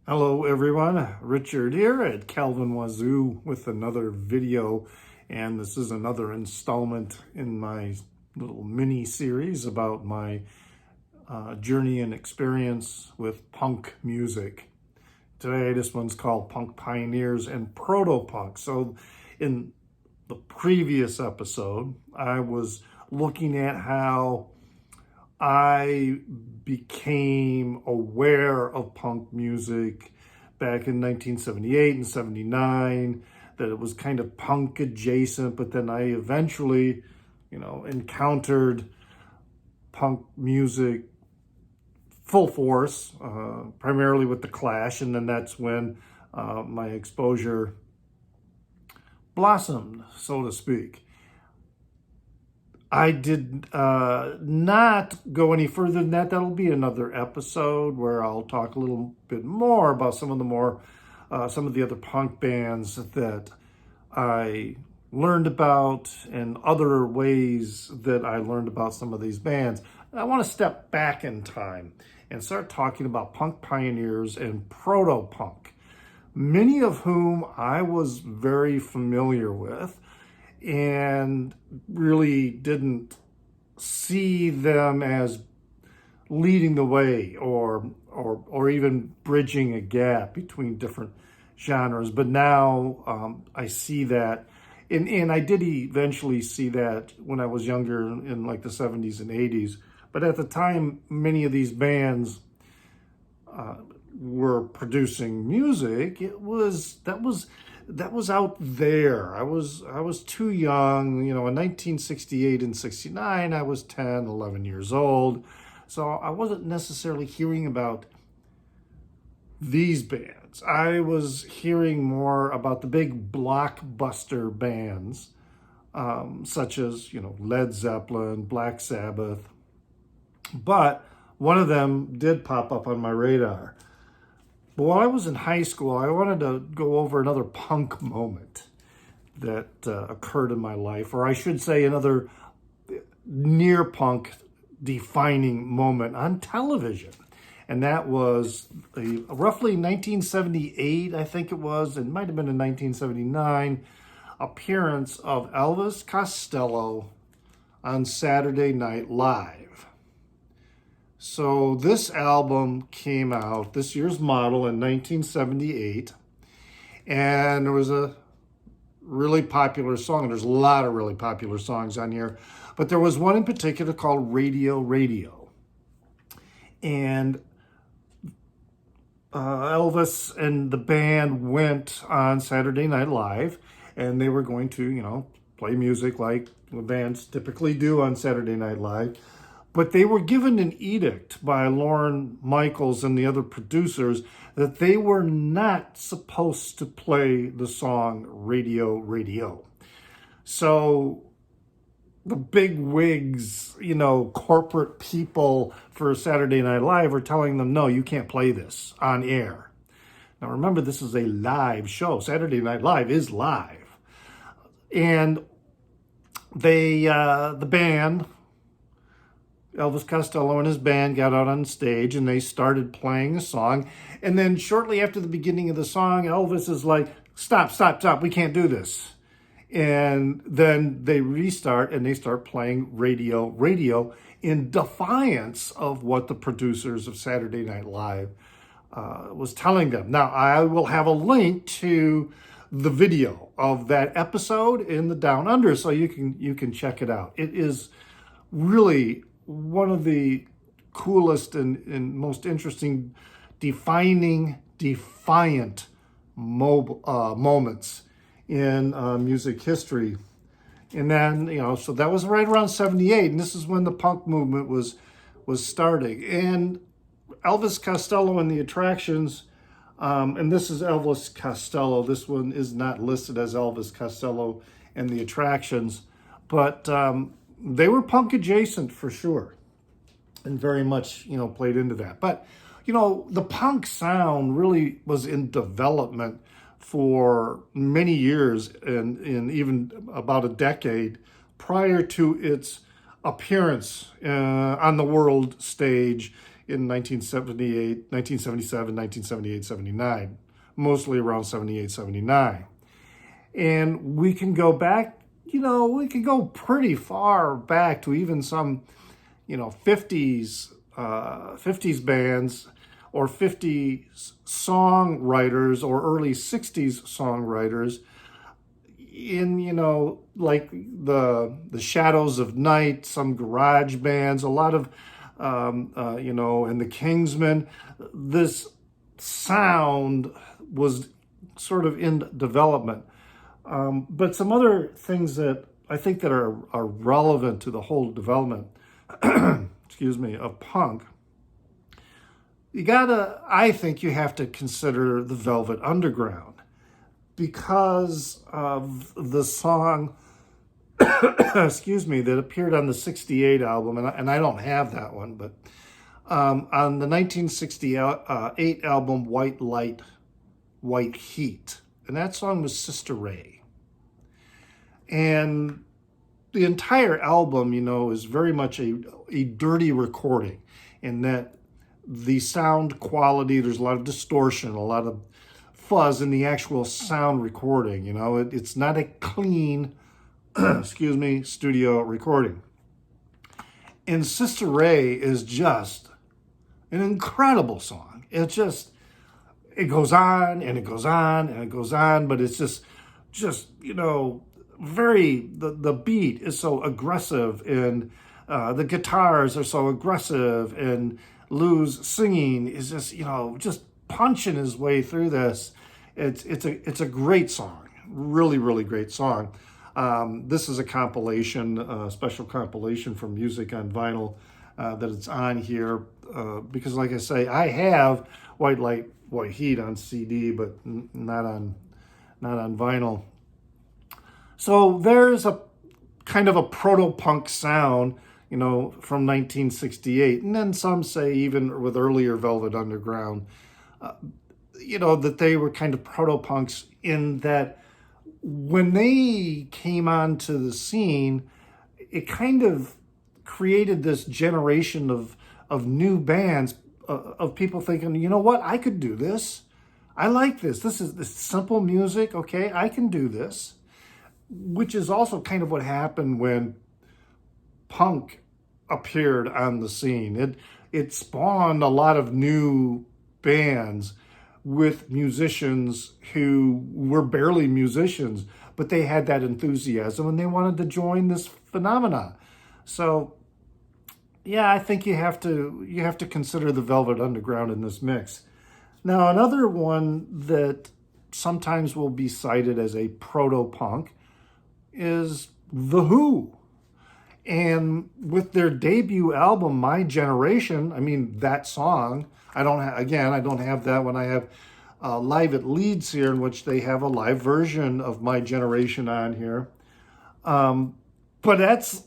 Hello everyone, Richard here at Calvin Wazoo with another video, and this is another installment in my little mini series about my journey and experience with punk music. Today this one's called Punk Pioneers and Proto Punk. So in the previous episode I was looking at how I became aware of punk music back in 1978 and 79, that it was kind of punk adjacent, but then I eventually, encountered punk music full force, primarily with The Clash, and then that's when my exposure blossomed, so to speak. I did not go any further than that. That'll be another episode where I'll talk a little bit more about some of the other punk bands that I learned about and other ways that I learned about some of these bands. I want to step back in time and start talking about punk pioneers and proto-punk, many of whom I was very familiar with and really didn't see them as leading the way or even bridging a gap between different genres. But now I see that, and I did eventually see that when I was younger in like the 70s and 80s. But at the time, many of these bands were producing music. That was out there. I was too young, in 1968 and 69, I was 10, 11 years old. So I wasn't necessarily hearing about these bands. I was hearing more about the big blockbuster bands, such as, Led Zeppelin, Black Sabbath. But one of them did pop up on my radar. But while I was in high school, I wanted to go over another punk moment that occurred in my life, or I should say another near punk defining moment on television. And that was roughly 1978, I think it was. It might have been in 1979, appearance of Elvis Costello on Saturday Night Live. So this album came out, this year's model, in 1978, and there was a really popular song. There's a lot of really popular songs on here, but there was one in particular called Radio Radio. And Elvis and the band went on Saturday Night Live, and they were going to, play music like the bands typically do on Saturday Night Live. But they were given an edict by Lorne Michaels and the other producers that they were not supposed to play the song Radio Radio. So the big wigs, corporate people for Saturday Night Live are telling them, no, you can't play this on air. Now remember, this is a live show. Saturday Night Live is live. And the band, Elvis Costello and his band, got out on stage and they started playing a song. And then shortly after the beginning of the song, Elvis is like, stop, we can't do this. And then they restart and they start playing Radio Radio in defiance of what the producers of Saturday Night Live was telling them. Now, I will have a link to the video of that episode in the Down Under so you can check it out. It is really one of the coolest and most interesting defiant moments in music history. And then, so that was right around 78, and this is when the punk movement was starting. And Elvis Costello and the Attractions, and this is Elvis Costello. This one is not listed as Elvis Costello and the Attractions, but they were punk adjacent for sure, and very much, played into that. But, the punk sound really was in development for many years and even about a decade prior to its appearance on the world stage in 1978, 1977, 1978, 79, mostly around 78, 79. And we can go back, we can go pretty far back to even some, 50s bands or 50s songwriters or early 60s songwriters in, like the Shadows of Night, some garage bands, a lot of, and the Kingsmen. This sound was sort of in development. But some other things that I think that are relevant to the whole development, excuse me, of punk. I think you have to consider the Velvet Underground because of the song, excuse me, that appeared on the 68 album, and I don't have that one, but on the 1968 album, White Light, White Heat. And that song was Sister Ray. And the entire album, is very much a dirty recording in that the sound quality, there's a lot of distortion, a lot of fuzz in the actual sound recording. It's not a clean, excuse me, studio recording. And Sister Ray is just an incredible song. It goes on and it goes on and it goes on, but it's just the beat is so aggressive, and the guitars are so aggressive, and Lou's singing is just punching his way through this. It's a great song, really, really great song. This is a compilation, a special compilation from Music on Vinyl that it's on here because, like I say, I have White Light, White Heat on CD, but not on vinyl. So there's a kind of a proto-punk sound, from 1968, and then some say even with earlier Velvet Underground, that they were kind of proto-punks in that when they came onto the scene, it kind of created this generation of new bands, of people thinking, you know what, I could do this. I like this. This is this simple music. Okay, I can do this. Which is also kind of what happened when punk appeared on the scene. It spawned a lot of new bands with musicians who were barely musicians, but they had that enthusiasm and they wanted to join this phenomena. So yeah, I think you have to consider the Velvet Underground in this mix. Now, another one that sometimes will be cited as a proto-punk is The Who. And with their debut album, My Generation, that song, I don't have that one. I have Live at Leeds here, in which they have a live version of My Generation on here. But that's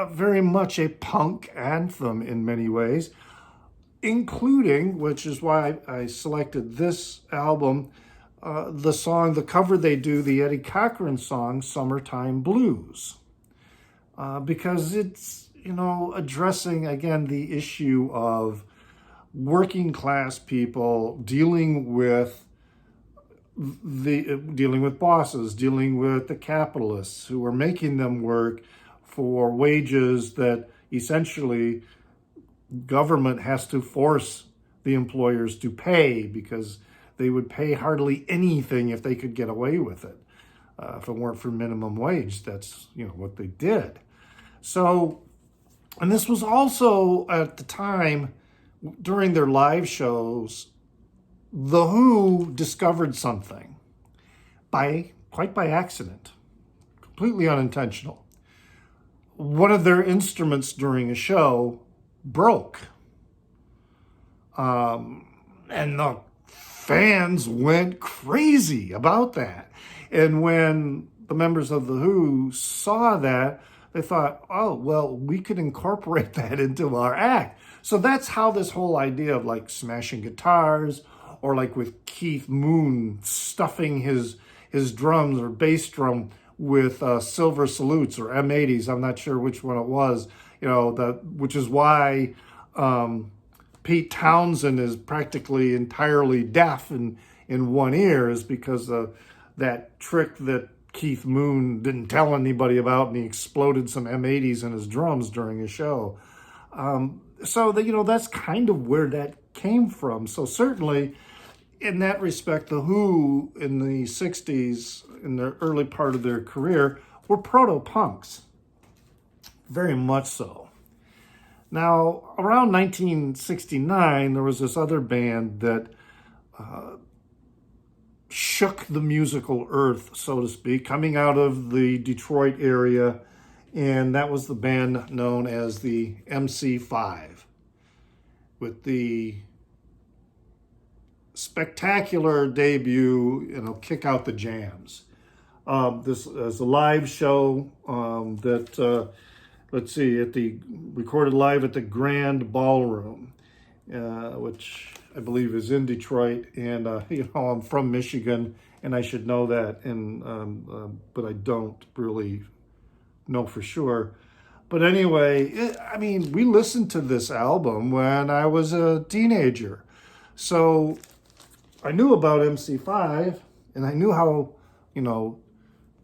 very much a punk anthem in many ways, including, which is why I selected this album, the cover they do, the Eddie Cochran song, Summertime Blues, because it's, addressing, again, the issue of working class people dealing with bosses, dealing with the capitalists who are making them work for wages that essentially government has to force the employers to pay, because they would pay hardly anything if they could get away with it. If it weren't for minimum wage, that's what they did. So, and this was also at the time during their live shows, The Who discovered something quite by accident, completely unintentional. One of their instruments during a show broke, and the fans went crazy about that. And when the members of The Who saw that, they thought, oh, well, we could incorporate that into our act. So that's how this whole idea of like smashing guitars, or like with Keith Moon stuffing his drums or bass drum with silver salutes or M80s. I'm not sure which one it was, which is why Pete Townsend is practically entirely deaf in one ear is because of that trick that Keith Moon didn't tell anybody about, and he exploded some M80s in his drums during a show. So that, that's kind of where that came from. So certainly, in that respect, the Who in the 60s, in the early part of their career, were proto-punks. Very much so. Now, around 1969, there was this other band that shook the musical earth, so to speak, coming out of the Detroit area, and that was the band known as the MC5, with the spectacular debut, Kick Out the Jams. This is a live show that, recorded live at the Grand Ballroom, which I believe is in Detroit. And, I'm from Michigan, and I should know that, but I don't really know for sure. But anyway, we listened to this album when I was a teenager. So I knew about MC5, and I knew how,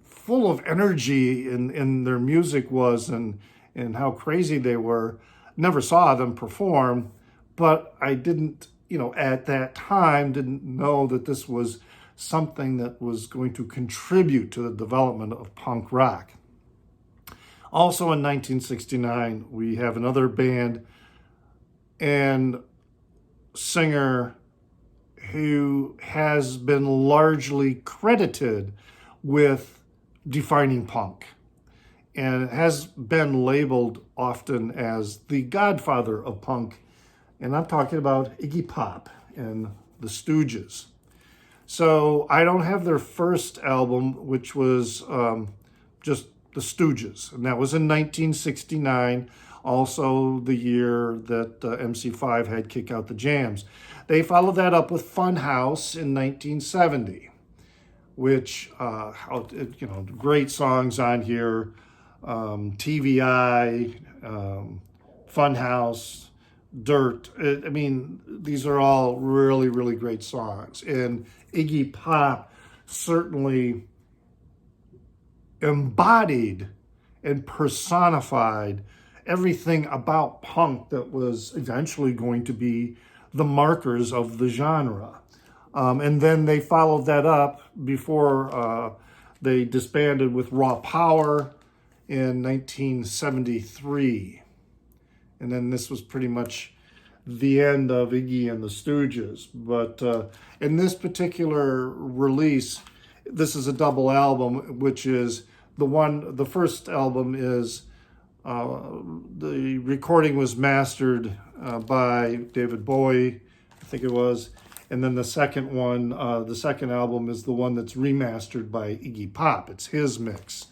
full of energy in their music was, and how crazy they were. Never saw them perform, but I didn't, at that time, didn't know that this was something that was going to contribute to the development of punk rock. Also in 1969, we have another band and singer who has been largely credited with defining punk, and has been labeled often as the godfather of punk. And I'm talking about Iggy Pop and the Stooges. So I don't have their first album, which was just the Stooges, and that was in 1969, also the year that MC5 had Kick Out the Jams. They followed that up with Funhouse in 1970, which, great songs on here, TVI, Funhouse, Dirt. These are all really, really great songs. And Iggy Pop certainly embodied and personified everything about punk that was eventually going to be the markers of the genre. And then they followed that up before they disbanded with Raw Power in 1973. And then this was pretty much the end of Iggy and the Stooges. But in this particular release, this is a double album, which is the first album is, the recording was mastered by David Bowie, I think it was. And then the second one, the second album is the one that's remastered by Iggy Pop. It's his mix.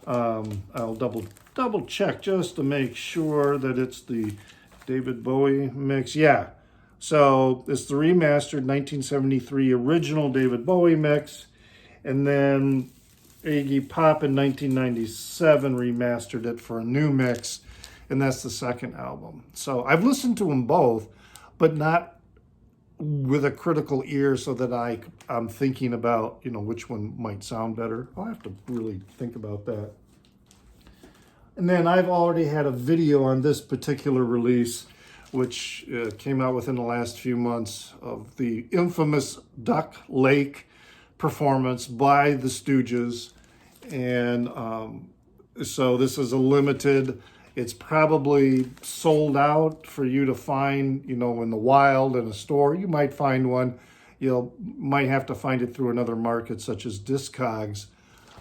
I'll double check just to make sure that it's the David Bowie mix. Yeah. So it's the remastered 1973 original David Bowie mix. And then Iggy Pop in 1997 remastered it for a new mix. And that's the second album. So I've listened to them both, but not with a critical ear, so that I'm thinking about, which one might sound better. I'll have to really think about that. And then I've already had a video on this particular release, which came out within the last few months, of the infamous Duck Lake performance by the Stooges. And so this is a limited. It's probably sold out for you to find, in the wild in a store. You might find one. You might have to find it through another market, such as Discogs.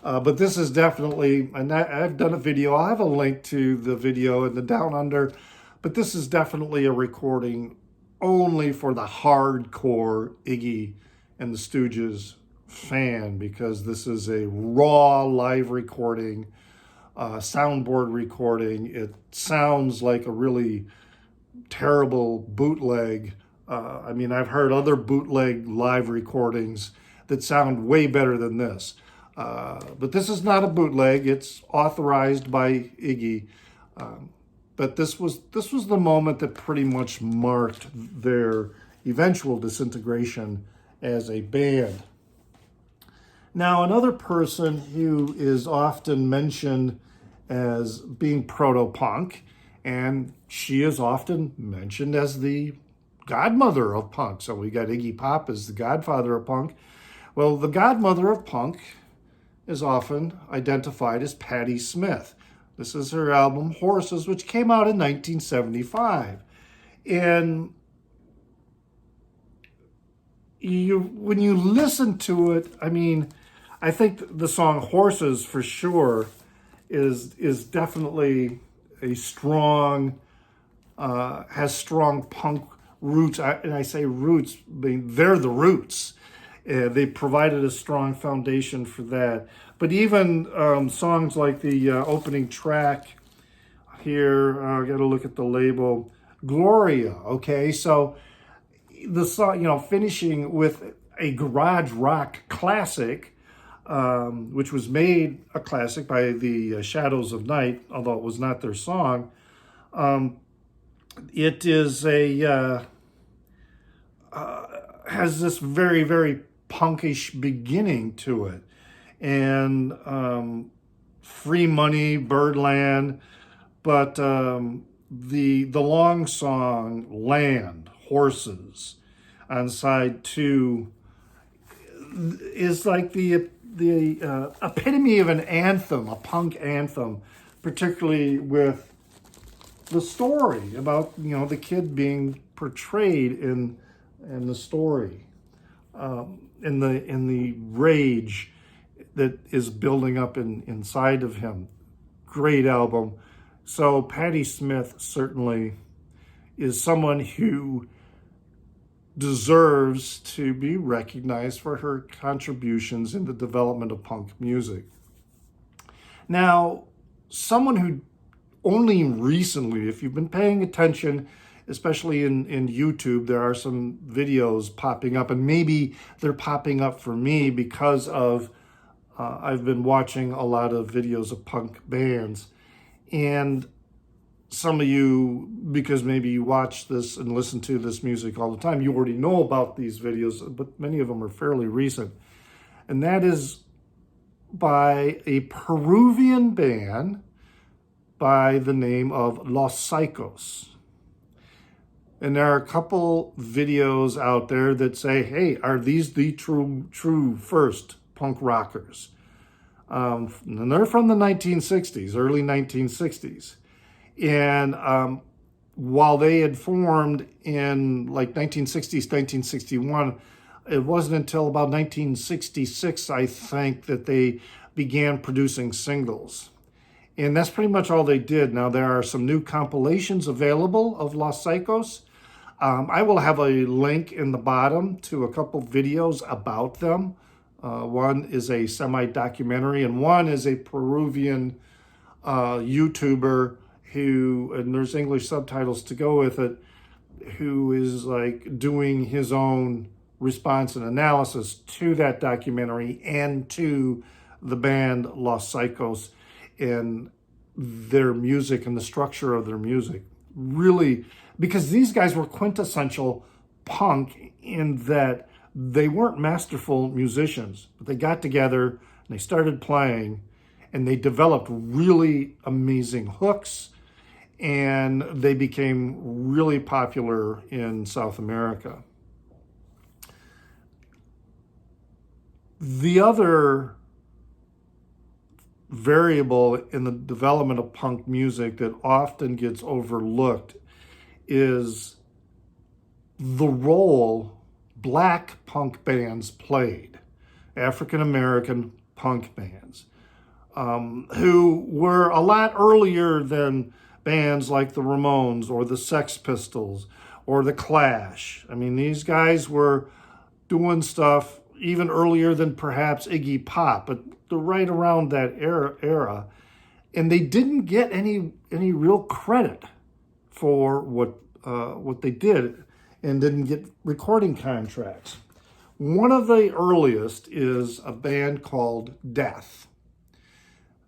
But this is definitely, and I've done a video. I'll have a link to the video in the Down Under. But this is definitely a recording only for the hardcore Iggy and the Stooges fan, because this is a raw live recording. Soundboard recording. It sounds like a really terrible bootleg. I've heard other bootleg live recordings that sound way better than this. But this is not a bootleg. It's authorized by Iggy. but this was the moment that pretty much marked their eventual disintegration as a band. Now, another person who is often mentioned as being proto-punk, and she is often mentioned as the godmother of punk. So we got Iggy Pop as the godfather of punk. Well, the godmother of punk is often identified as Patti Smith. This is her album Horses, which came out in 1975. And when you listen to it, I mean, I think the song Horses for sure is definitely a strong, has strong punk roots. And I say roots, they're the roots. They provided a strong foundation for that. But even songs like the opening track here, I got to look at the label, Gloria, okay? So the song, finishing with a garage rock classic, which was made a classic by the Shadows of Night, although it was not their song. It is has this very, very punkish beginning to it. And Free Money, Birdland, but the long song, Land, Horses, on side 2 is like the epitome of an anthem, a punk anthem, particularly with the story about the kid being portrayed in the story, in the rage that is building up inside of him. Great album. So Patti Smith certainly is someone who deserves to be recognized for her contributions in the development of punk music. Now, someone who only recently, if you've been paying attention, especially in YouTube, there are some videos popping up, and maybe they're popping up for me because of I've been watching a lot of videos of punk bands. And some of you, because maybe you watch this and listen to this music all the time, you already know about these videos, but many of them are fairly recent. And that is by a Peruvian band by the name of Los Saicos. And there are a couple videos out there that say, hey, are these the true first punk rockers? And they're from the 1960s, early 1960s. And while they had formed in like 1960s, 1961, it wasn't until about 1966, I think, that they began producing singles. And that's pretty much all they did. Now, there are some new compilations available of Los Saicos. I will have a link in the bottom to a couple videos about them. One is a semi-documentary, and one is a Peruvian YouTuber who, and there's English subtitles to go with it, who is like doing his own response and analysis to that documentary and to the band Los Saicos and their music and the structure of their music. Really, because these guys were quintessential punk in that they weren't masterful musicians, but they got together and they started playing and they developed really amazing hooks, and they became really popular in South America. The other variable in the development of punk music that often gets overlooked is the role Black punk bands played, African-American punk bands, who were a lot earlier than bands like the Ramones or the Sex Pistols or the Clash. I mean, these guys were doing stuff even earlier than perhaps Iggy Pop, but they're right around that era. And they didn't get any real credit for what they did, and didn't get recording contracts. One of the earliest is a band called Death.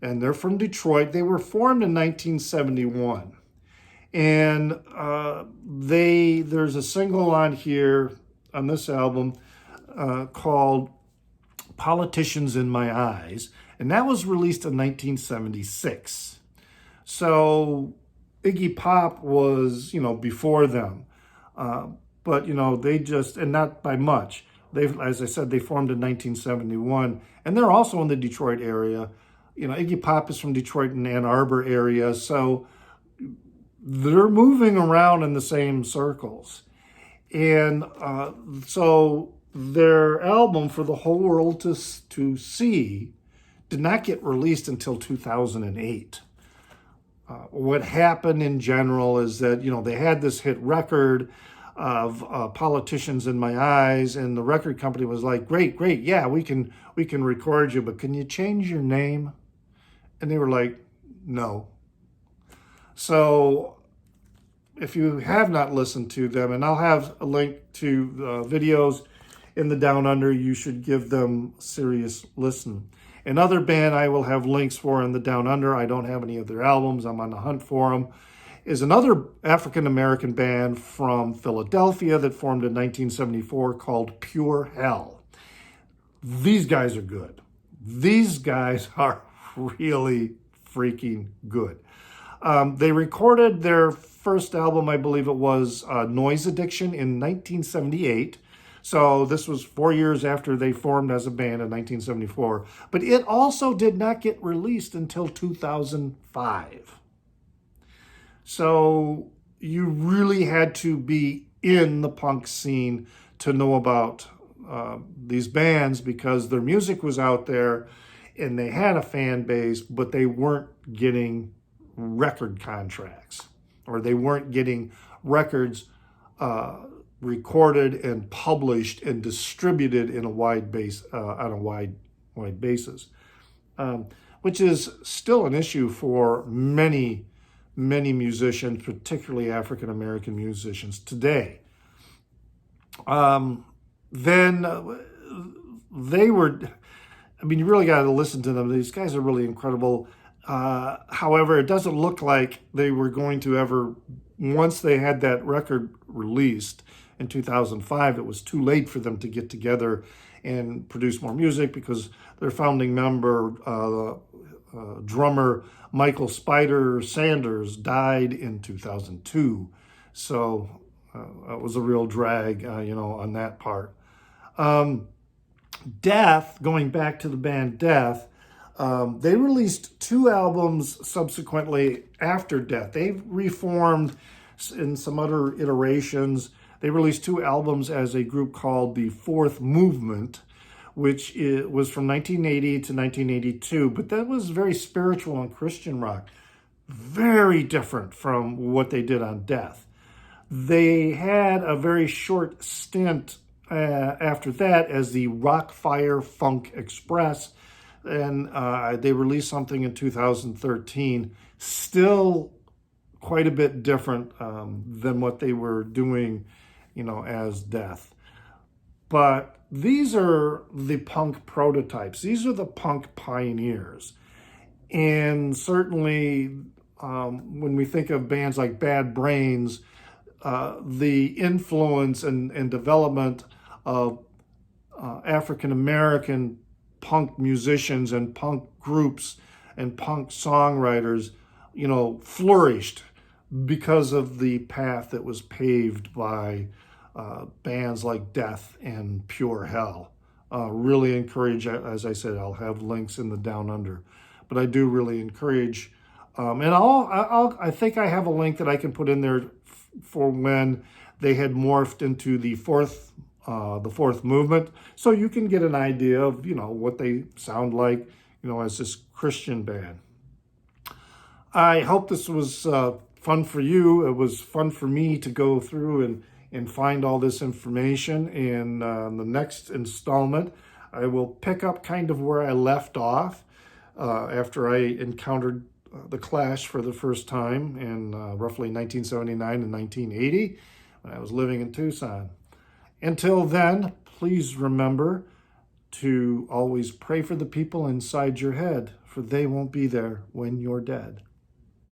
And they're from Detroit. They were formed in 1971. And there's a single on here on this album called Politicians in My Eyes, and that was released in 1976. So Iggy Pop was, before them. But, they just, and not by much. As I said, they formed in 1971, and they're also in the Detroit area. Iggy Pop is from Detroit and Ann Arbor area, so they're moving around in the same circles. And so their album, For the Whole World to See, did not get released until 2008. What happened in general is that, they had this hit record of Politicians in My Eyes, and the record company was like, great, yeah, we can record you, but can you change your name? And they were like, no. So if you have not listened to them, and I'll have a link to videos in the Down Under, you should give them serious listen. Another band I will have links for in the Down Under, I don't have any of their albums, I'm on the hunt for them, is another African-American band from Philadelphia that formed in 1974 called Pure Hell. These guys are good. These guys are really freaking good. They recorded their first album, I believe it was Noise Addiction, in 1978. So this was 4 years after they formed as a band in 1974. But it also did not get released until 2005. So you really had to be in the punk scene to know about these bands, because their music was out there and they had a fan base, but they weren't getting record contracts, or they weren't getting records recorded and published and distributed in a wide base on a wide basis, which is still an issue for many musicians, particularly African American musicians today. Then they were, you really got to listen to them. These guys are really incredible. However, it doesn't look like they were going to ever, once they had that record released in 2005, it was too late for them to get together and produce more music, because their founding member, drummer Michael Spider Sanders, died in 2002. So it was a real drag, on that part. Death, going back to the band Death, they released 2 albums subsequently after Death. They've reformed in some other iterations. They released 2 albums as a group called the Fourth Movement, which was from 1980 to 1982, but that was very spiritual and Christian rock. Very different from what they did on Death. They had a very short stint after that as the RockFire Funk Express, and they released something in 2013, still quite a bit different than what they were doing, as Death. But these are the punk prototypes. These are the punk pioneers. And certainly when we think of bands like Bad Brains, the influence and development of African-American punk musicians and punk groups and punk songwriters, flourished because of the path that was paved by bands like Death and Pure Hell. Really encourage, as I said, I'll have links in the Down Under, but I do really encourage, and I think I have a link that I can put in there for when they had morphed into the fourth movement, so you can get an idea of what they sound like, as this Christian band. I hope this was fun for you. It was fun for me to go through and find all this information. In the next installment, I will pick up kind of where I left off after I encountered the Clash for the first time in roughly 1979 and 1980 when I was living in Tucson. Until then, please remember to always pray for the people inside your head, for they won't be there when you're dead.